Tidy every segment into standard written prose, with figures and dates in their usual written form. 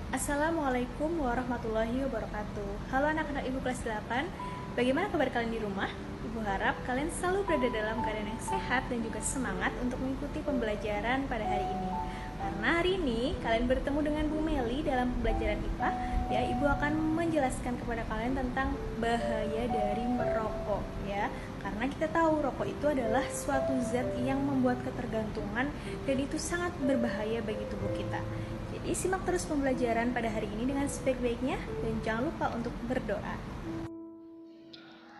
Assalamualaikum warahmatullahi wabarakatuh. Halo anak-anak ibu kelas 8. Bagaimana kabar kalian di rumah? Ibu harap kalian selalu berada dalam keadaan yang sehat dan juga semangat untuk mengikuti pembelajaran pada hari ini. Karena hari ini kalian bertemu dengan Bu Meli dalam pembelajaran IPA. Ya, Ibu akan menjelaskan kepada kalian tentang bahaya dari merokok ya. Karena kita tahu rokok itu adalah suatu zat yang membuat ketergantungan dan itu sangat berbahaya bagi tubuh kita. Jadi simak terus pembelajaran pada hari ini dengan sebaik-baiknya dan jangan lupa untuk berdoa.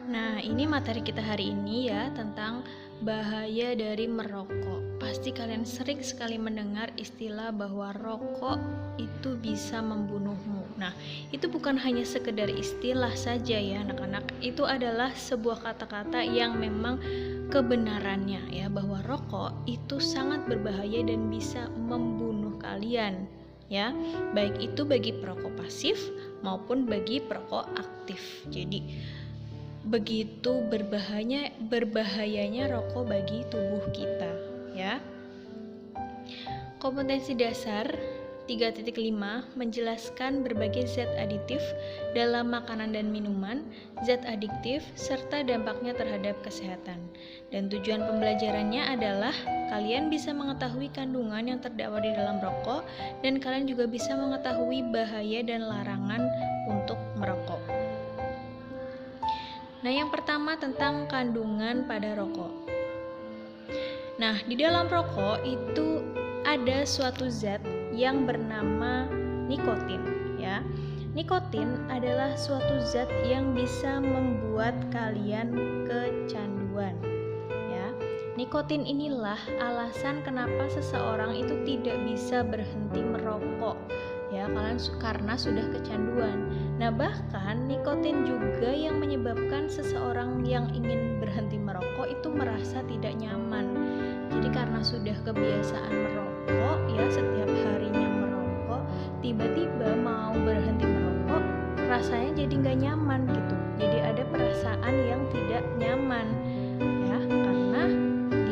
Nah, ini materi kita hari ini ya tentang bahaya dari merokok. Pasti kalian sering sekali mendengar istilah bahwa rokok itu bisa membunuhmu. Nah, itu bukan hanya sekedar istilah saja ya anak-anak. Itu adalah sebuah kata-kata yang memang kebenarannya ya, bahwa rokok itu sangat berbahaya dan bisa membunuh kalian ya, baik itu bagi perokok pasif maupun bagi perokok aktif. Jadi begitu berbahayanya rokok bagi tubuh kita ya. Kompetensi dasar 3.5 menjelaskan berbagai zat aditif dalam makanan dan minuman, zat adiktif, serta dampaknya terhadap kesehatan. Dan tujuan pembelajarannya adalah kalian bisa mengetahui kandungan yang terdapat di dalam rokok dan kalian juga bisa mengetahui bahaya dan larangan untuk merokok. Nah, yang pertama tentang kandungan pada rokok. Nah, di dalam rokok itu ada suatu zat yang bernama nikotin ya. Nikotin adalah suatu zat yang bisa membuat kalian kecanduan ya. Nikotin inilah alasan kenapa seseorang itu tidak bisa berhenti merokok ya, karena sudah kecanduan. Nah, bahkan nikotin juga yang menyebabkan seseorang yang ingin berhenti merokok itu merasa tidak nyaman. Jadi karena sudah kebiasaan merokok ya, setiap harinya merokok, tiba-tiba mau berhenti merokok rasanya jadi nggak nyaman gitu. Jadi ada perasaan yang tidak nyaman ya, karena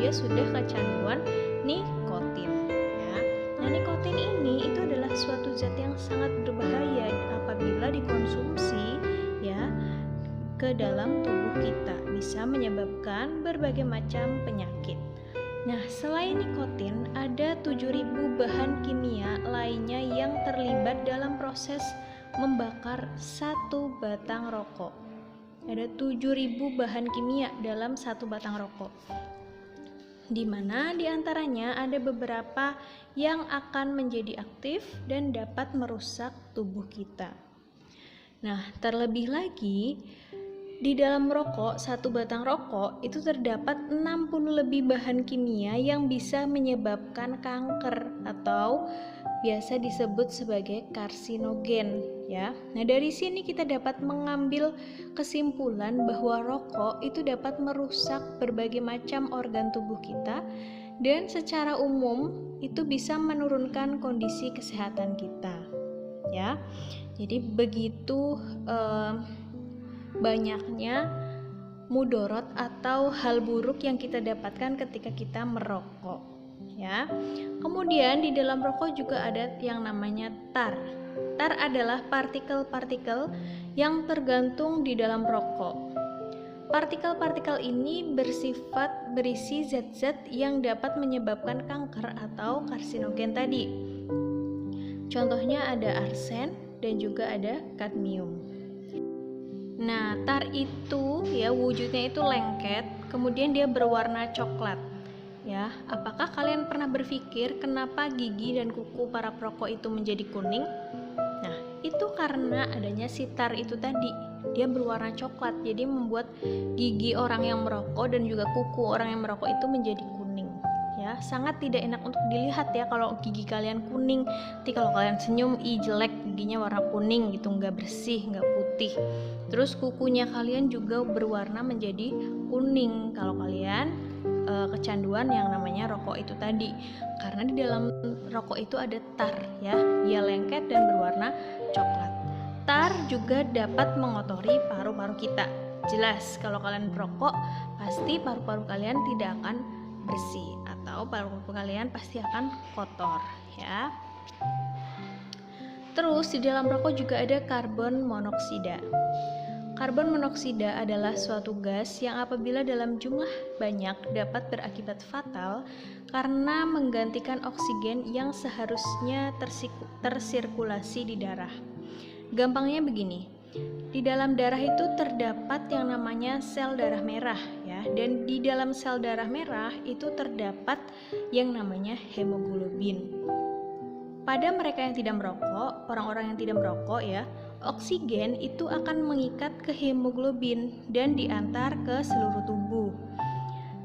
dia sudah kecanduan nikotin ya. Nah, nikotin ini itu adalah suatu zat yang sangat berbahaya apabila dikonsumsi ya ke dalam tubuh kita, bisa menyebabkan berbagai macam penyakit. Nah, selain nikotin, ada 7.000 bahan kimia lainnya yang terlibat dalam proses membakar satu batang rokok. Ada 7.000 bahan kimia dalam satu batang rokok, di mana diantaranya ada beberapa yang akan menjadi aktif dan dapat merusak tubuh kita. Nah, terlebih lagi, di dalam rokok, satu batang rokok itu terdapat 60 lebih bahan kimia yang bisa menyebabkan kanker atau biasa disebut sebagai karsinogen ya. Nah, dari sini kita dapat mengambil kesimpulan bahwa rokok itu dapat merusak berbagai macam organ tubuh kita dan secara umum itu bisa menurunkan kondisi kesehatan kita ya. Jadi begitu banyaknya mudorot atau hal buruk yang kita dapatkan ketika kita merokok ya. Kemudian di dalam rokok juga ada yang namanya tar. Tar adalah partikel-partikel yang tergantung di dalam rokok. Partikel-partikel ini bersifat berisi zat-zat yang dapat menyebabkan kanker atau karsinogen tadi. Contohnya ada arsen dan juga ada kadmium. Nah, tar itu ya wujudnya itu lengket, kemudian dia berwarna coklat. Ya, apakah kalian pernah berpikir kenapa gigi dan kuku para perokok itu menjadi kuning? Nah, itu karena adanya si tar itu tadi. Dia berwarna coklat, jadi membuat gigi orang yang merokok dan juga kuku orang yang merokok itu menjadi kuning. Ya, sangat tidak enak untuk dilihat ya kalau gigi kalian kuning. Nanti kalau kalian senyum, jelek giginya warna kuning gitu, nggak bersih, nggak putih. Terus kukunya kalian juga berwarna menjadi kuning kalau kalian kecanduan yang namanya rokok itu tadi. Karena di dalam rokok itu ada tar ya, dia lengket dan berwarna coklat. Tar juga dapat mengotori paru-paru kita. Jelas kalau kalian merokok pasti paru-paru kalian tidak akan bersih atau paru-paru kalian pasti akan kotor ya. Terus di dalam rokok juga ada karbon monoksida. Karbon monoksida adalah suatu gas yang apabila dalam jumlah banyak dapat berakibat fatal karena menggantikan oksigen yang seharusnya tersirkulasi di darah. Gampangnya begini, di dalam darah itu terdapat yang namanya sel darah merah ya, dan di dalam sel darah merah itu terdapat yang namanya hemoglobin. Pada mereka yang tidak merokok, orang-orang yang tidak merokok ya, oksigen itu akan mengikat ke hemoglobin dan diantar ke seluruh tubuh.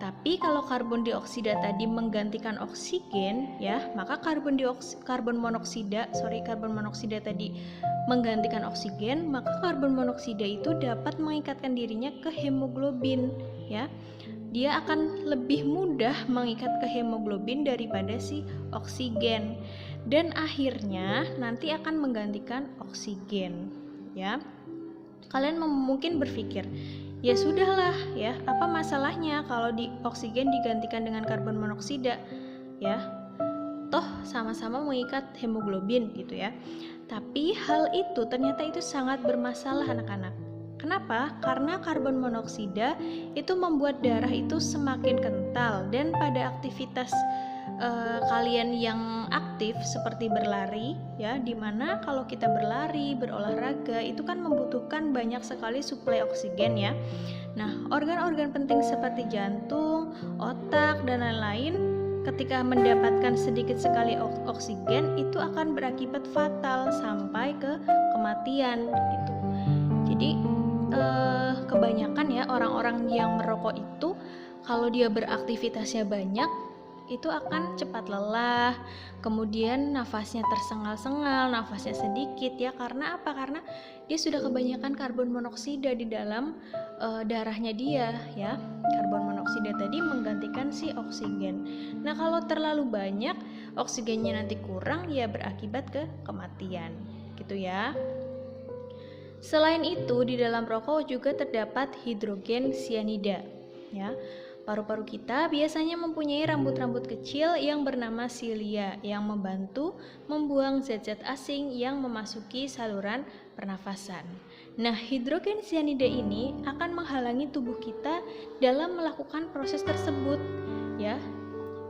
Tapi kalau karbon dioksida tadi menggantikan oksigen ya, maka karbon monoksida tadi menggantikan oksigen, maka karbon monoksida itu dapat mengikatkan dirinya ke hemoglobin ya. Dia akan lebih mudah mengikat ke hemoglobin daripada si oksigen, dan akhirnya nanti akan menggantikan oksigen ya. Kalian mungkin berpikir, ya sudahlah ya, apa masalahnya kalau oksigen digantikan dengan karbon monoksida ya, toh sama-sama mengikat hemoglobin gitu ya. Tapi hal itu ternyata itu sangat bermasalah anak-anak. Kenapa? Karena karbon monoksida itu membuat darah itu semakin kental, dan pada aktivitas kalian yang aktif seperti berlari ya, dimana kalau kita berlari, berolahraga itu kan membutuhkan banyak sekali suplai oksigen ya. Nah, organ-organ penting seperti jantung, otak, dan lain-lain ketika mendapatkan sedikit sekali oksigen itu akan berakibat fatal sampai ke kematian gitu. Jadi kebanyakan ya orang-orang yang merokok itu kalau dia beraktivitasnya banyak itu akan cepat lelah, kemudian nafasnya tersengal-sengal, nafasnya sedikit ya. Karena apa? Karena dia sudah kebanyakan karbon monoksida di dalam darahnya dia ya. Karbon monoksida tadi menggantikan si oksigen. Nah, kalau terlalu banyak oksigennya nanti kurang ya berakibat ke kematian gitu ya. Selain itu, di dalam rokok juga terdapat hidrogen sianida ya. Paru-paru kita biasanya mempunyai rambut-rambut kecil yang bernama silia yang membantu membuang zat-zat asing yang memasuki saluran pernafasan. Nah, hidrogen sianida ini akan menghalangi tubuh kita dalam melakukan proses tersebut ya,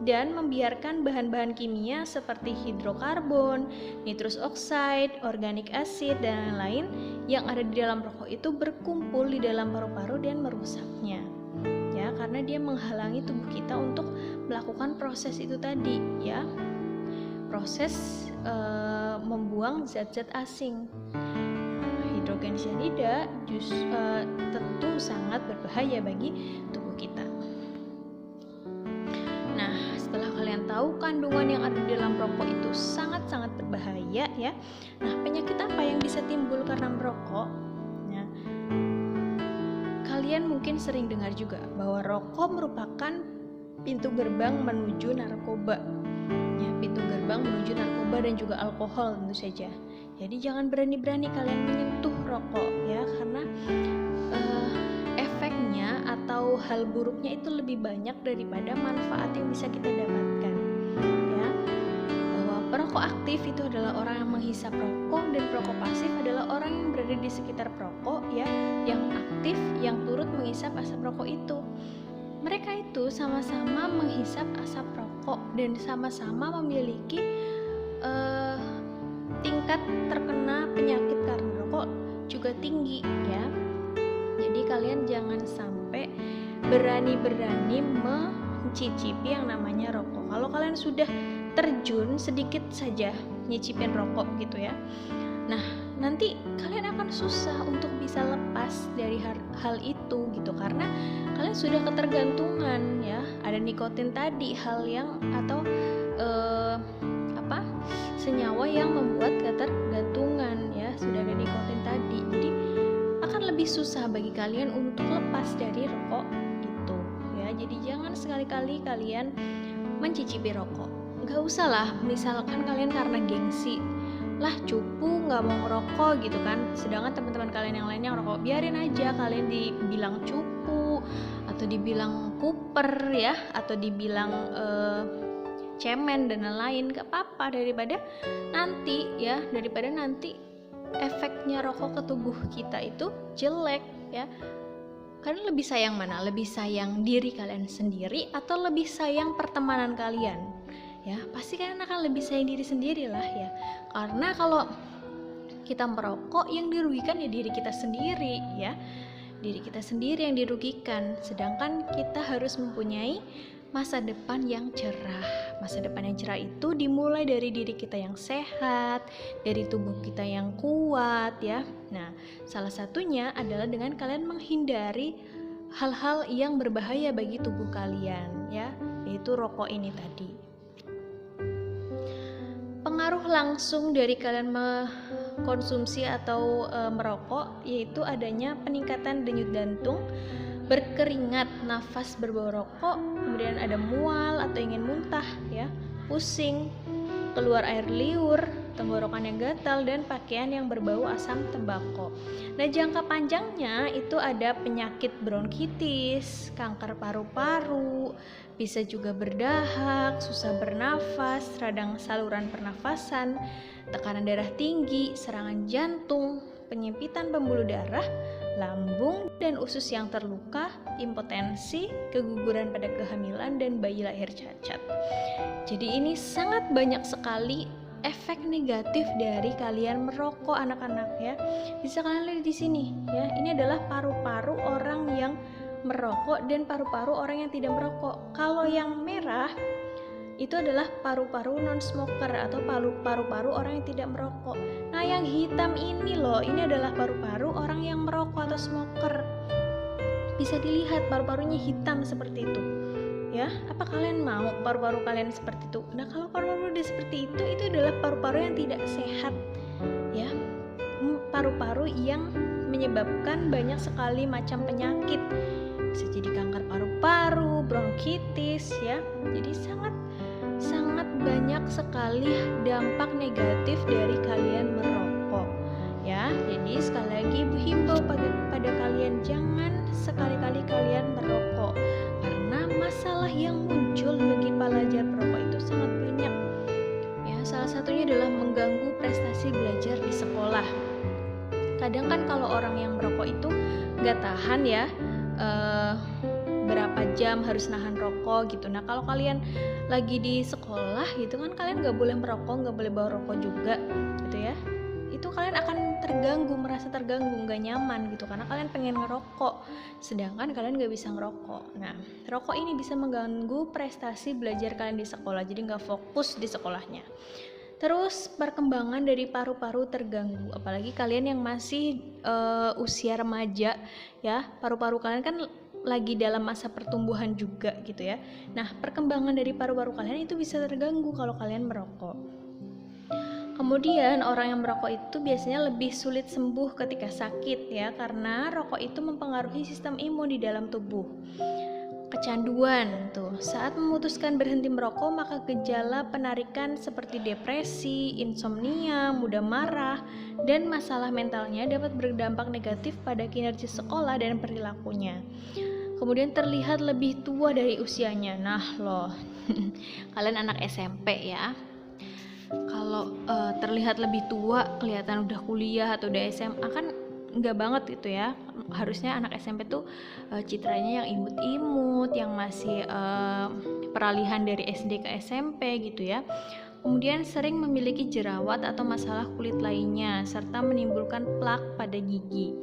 dan membiarkan bahan-bahan kimia seperti hidrokarbon, nitrous oxide, organic acid, dan lain-lain yang ada di dalam rokok itu berkumpul di dalam paru-paru dan merusaknya ya, karena dia menghalangi tubuh kita untuk melakukan proses itu tadi ya, proses membuang zat-zat asing. Hidrogen sianida tentu sangat berbahaya bagi tubuh kita. Nah, setelah kalian tahu kandungan yang ada di dalam rokok itu sangat-sangat berbahaya ya. Nah, penyakit apa yang bisa timbul karena merokok? Nah, kalian mungkin sering dengar juga bahwa rokok merupakan pintu gerbang menuju narkoba. Ya, pintu gerbang menuju narkoba dan juga alkohol tentu saja. Jadi jangan berani-berani kalian menyentuh rokok ya, karena efeknya atau hal buruknya itu lebih banyak daripada manfaat yang bisa kita dapatkan ya. Bahwa perokok aktif itu adalah orang yang menghisap rokok, dan perokok pasif adalah orang yang berada di sekitar perokok ya, yang aktif, yang turut menghisap asap rokok itu. Mereka itu sama-sama menghisap asap rokok dan sama-sama memiliki tingkat terkena penyakit karena rokok juga tinggi ya. Jadi kalian jangan sampai berani-berani mencicipi yang namanya rokok. Kalau kalian sudah terjun sedikit saja nyicipin rokok gitu ya, nah nanti kalian akan susah untuk bisa lepas dari hal itu gitu, karena kalian sudah ketergantungan ya. Ada nikotin tadi, hal yang atau senyawa yang membuat ketergantungan ya, sudah ada nikotin tadi. Jadi akan lebih susah bagi kalian untuk lepas dari rokok itu ya. Jadi jangan sekali-kali kalian mencicipi rokok. Gak usah lah, misalkan kalian karena gengsi lah cupu nggak mau ngerokok gitu kan, sedangkan teman-teman kalian yang lainnya ngerokok, biarin aja. Kalian dibilang cupu atau dibilang kuper ya, atau dibilang cemen dan lain-lain, gak apa-apa, daripada nanti efeknya rokok ke tubuh kita itu jelek ya. Kalian lebih sayang mana? Lebih sayang diri kalian sendiri atau lebih sayang pertemanan kalian? Ya, pasti kalian akan lebih sayang diri sendiri lah ya. Karena kalau kita merokok, yang dirugikan ya diri kita sendiri ya. Diri kita sendiri yang dirugikan. Sedangkan kita harus mempunyai masa depan yang cerah. Masa depan yang cerah itu dimulai dari diri kita yang sehat, dari tubuh kita yang kuat ya. Nah, salah satunya adalah dengan kalian menghindari hal-hal yang berbahaya bagi tubuh kalian ya, yaitu rokok ini tadi. Pengaruh langsung dari kalian mengkonsumsi atau merokok yaitu adanya peningkatan denyut jantung, berkeringat, nafas berbau rokok, kemudian ada mual atau ingin muntah ya, pusing, keluar air liur, tenggorokan yang gatal, dan pakaian yang berbau asam tembakau. Nah, jangka panjangnya itu ada penyakit bronkitis, kanker paru-paru, bisa juga berdahak, susah bernafas, radang saluran pernafasan, tekanan darah tinggi, serangan jantung, penyempitan pembuluh darah, lambung dan usus yang terluka, impotensi, keguguran pada kehamilan, dan bayi lahir cacat. Jadi ini sangat banyak sekali efek negatif dari kalian merokok anak-anak ya. Bisa kalian lihat di sini ya. Ini adalah paru-paru orang yang merokok dan paru-paru orang yang tidak merokok. Kalau yang merah itu adalah paru-paru non-smoker atau paru-paru orang yang tidak merokok. Nah, yang hitam ini loh, ini adalah paru-paru orang yang merokok atau smoker. Bisa dilihat paru-parunya hitam seperti itu. Ya, apa kalian mau paru-paru kalian seperti itu? Nah, kalau paru-paru udah seperti itu adalah paru-paru yang tidak sehat. Ya, paru-paru yang menyebabkan banyak sekali macam penyakit. Bisa jadi kanker paru-paru, bronkitis ya. Jadi sangat banyak sekali dampak negatif dari kalian merokok ya. Jadi sekali lagi Ibu himbau pada kalian, jangan sekali-kali kalian merokok karena masalah yang muncul bagi pelajar perokok itu sangat banyak ya. Salah satunya adalah mengganggu prestasi belajar di sekolah. Kadang kan kalau orang yang merokok itu nggak tahan ya, berapa jam harus nahan rokok gitu. Nah, kalau kalian lagi di sekolah gitu kan, kalian nggak boleh merokok, nggak boleh bawa rokok juga gitu ya. Itu kalian akan terganggu, merasa terganggu, nggak nyaman gitu karena kalian pengen ngerokok sedangkan kalian nggak bisa ngerokok. Nah, rokok ini bisa mengganggu prestasi belajar kalian di sekolah, jadi nggak fokus di sekolahnya. Terus perkembangan dari paru-paru terganggu, apalagi kalian yang masih usia remaja ya, paru-paru kalian kan lagi dalam masa pertumbuhan juga gitu ya. Nah, perkembangan dari paru-paru kalian itu bisa terganggu kalau kalian merokok. Kemudian orang yang merokok itu biasanya lebih sulit sembuh ketika sakit ya, karena rokok itu mempengaruhi sistem imun di dalam tubuh. Kecanduan tuh, saat memutuskan berhenti merokok maka gejala penarikan seperti depresi, insomnia, mudah marah, dan masalah mentalnya dapat berdampak negatif pada kinerja sekolah dan perilakunya. Kemudian terlihat lebih tua dari usianya. Nah loh, kalian anak SMP ya, kalau terlihat lebih tua, kelihatan udah kuliah atau udah SMA kan enggak banget gitu ya. Harusnya anak SMP tuh citranya yang imut-imut, yang masih peralihan dari SD ke SMP gitu ya. Kemudian sering memiliki jerawat atau masalah kulit lainnya, serta menimbulkan plak pada gigi.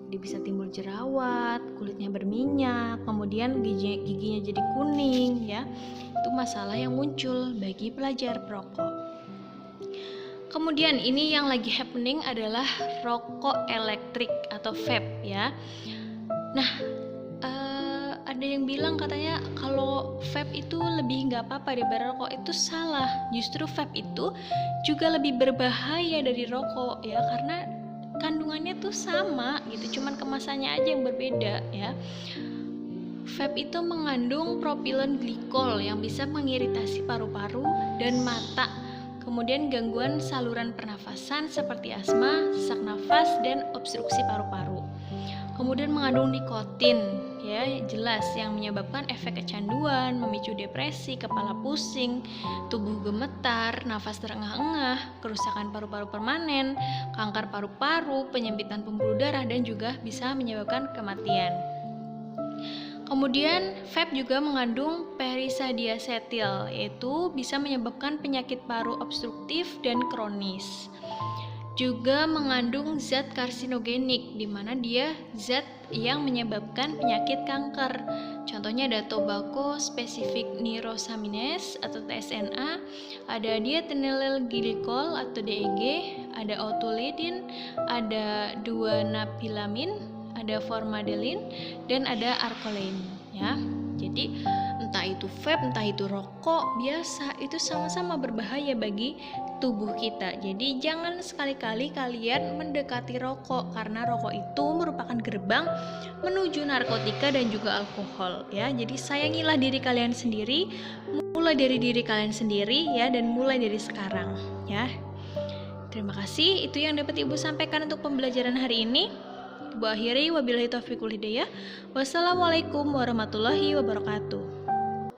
Jadi bisa timbul jerawat, kulitnya berminyak, kemudian giginya jadi kuning ya. Itu masalah yang muncul bagi pelajar perokok. Kemudian ini yang lagi happening adalah rokok elektrik atau vape ya. Nah, ada yang bilang katanya kalau vape itu lebih nggak apa-apa daripada rokok. Itu salah. Justru vape itu juga lebih berbahaya dari rokok ya, karena kandungannya tuh sama gitu, cuman kemasannya aja yang berbeda ya. Vape itu mengandung propilen glikol yang bisa mengiritasi paru-paru dan mata. Kemudian gangguan saluran pernafasan seperti asma, sesak nafas, dan obstruksi paru-paru. Kemudian mengandung nikotin ya jelas yang menyebabkan efek kecanduan, memicu depresi, kepala pusing, tubuh gemetar, nafas terengah-engah, kerusakan paru-paru permanen, kanker paru-paru, penyempitan pembuluh darah, dan juga bisa menyebabkan kematian. Kemudian vape juga mengandung perisadiacetyl, yaitu bisa menyebabkan penyakit paru obstruktif dan kronis. Juga mengandung zat karsinogenik, di mana dia zat yang menyebabkan penyakit kanker. Contohnya ada tobacco specific nitrosamines atau TSNA, ada diethylnyl glycol atau DEG, ada autolidin, ada 2-napilamin, ada formaldehyde, dan ada arcolein, ya. Jadi entah itu vape, entah itu rokok biasa, itu sama-sama berbahaya bagi tubuh kita. Jadi jangan sekali-kali kalian mendekati rokok, karena rokok itu merupakan gerbang menuju narkotika dan juga alkohol, ya. Jadi sayangilah diri kalian sendiri, mulai dari diri kalian sendiri, ya, dan mulai dari sekarang, ya. Terima kasih, itu yang dapat Ibu sampaikan untuk pembelajaran hari ini. Ibu akhiri, wabillahi taufiq wal hidayah. Wassalamualaikum warahmatullahi wabarakatuh.